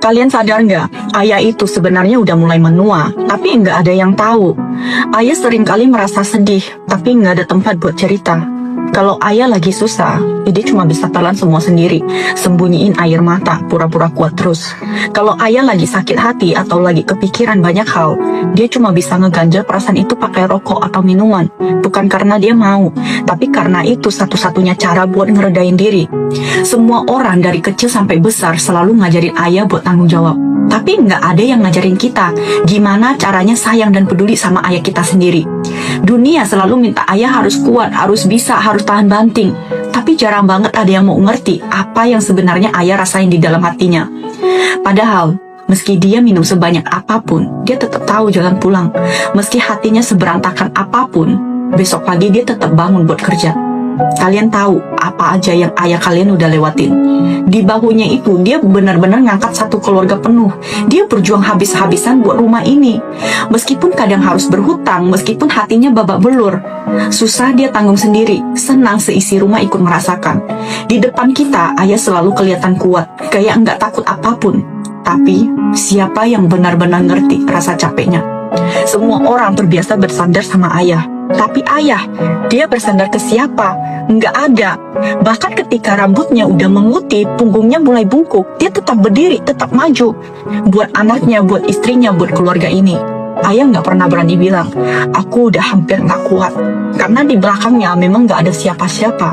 Kalian sadar nggak, ayah itu sebenarnya udah mulai menua, tapi nggak ada yang tahu. Ayah seringkali merasa sedih, tapi nggak ada tempat buat cerita. Kalau ayah lagi susah, dia cuma bisa telan semua sendiri, sembunyiin air mata, pura-pura kuat terus. Kalau ayah lagi sakit hati atau lagi kepikiran banyak hal, dia cuma bisa ngeganjel perasaan itu pakai rokok atau minuman. Bukan karena dia mau, tapi karena itu satu-satunya cara buat ngeredain diri. Semua orang dari kecil sampai besar selalu ngajarin ayah buat tanggung jawab. Tapi nggak ada yang ngajarin kita gimana caranya sayang dan peduli sama ayah kita sendiri. Dunia selalu minta ayah harus kuat, harus bisa, harus tahan banting. Tapi jarang banget ada yang mau ngerti apa yang sebenarnya ayah rasain di dalam hatinya. Padahal, meski dia minum sebanyak apapun, dia tetap tahu jalan pulang. Meski hatinya seberantakan apapun, besok pagi dia tetap bangun buat kerja. Kalian tahu apa aja yang ayah kalian udah lewatin. Di bahunya itu dia benar-benar ngangkat satu keluarga penuh. Dia berjuang habis-habisan buat rumah ini. Meskipun kadang harus berhutang, meskipun hatinya babak belur, susah dia tanggung sendiri. Senang seisi rumah ikut merasakan. Di depan kita ayah selalu kelihatan kuat, kayak nggak takut apapun. Tapi siapa yang benar-benar ngerti rasa capeknya? Semua orang terbiasa bersandar sama ayah. Tapi ayah, dia bersandar ke siapa? Nggak ada. Bahkan ketika rambutnya udah memutih, punggungnya mulai bungkuk, dia tetap berdiri, tetap maju. Buat anaknya, buat istrinya, buat keluarga ini. Ayah nggak pernah berani bilang, aku udah hampir nggak kuat. Karena di belakangnya memang nggak ada siapa-siapa.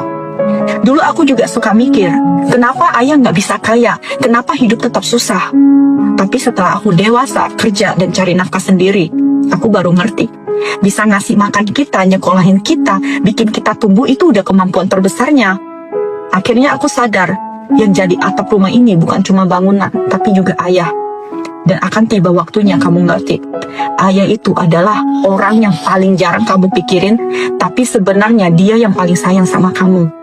Dulu aku juga suka mikir, kenapa ayah nggak bisa kaya? Kenapa hidup tetap susah? Tapi setelah aku dewasa, kerja, dan cari nafkah sendiri, aku baru ngerti. Bisa ngasih makan kita, nyekolahin kita, bikin kita tumbuh itu udah kemampuan terbesarnya. Akhirnya aku sadar, yang jadi atap rumah ini bukan cuma bangunan, tapi juga ayah. Dan akan tiba waktunya kamu ngerti. Ayah itu adalah orang yang paling jarang kamu pikirin, tapi sebenarnya dia yang paling sayang sama kamu.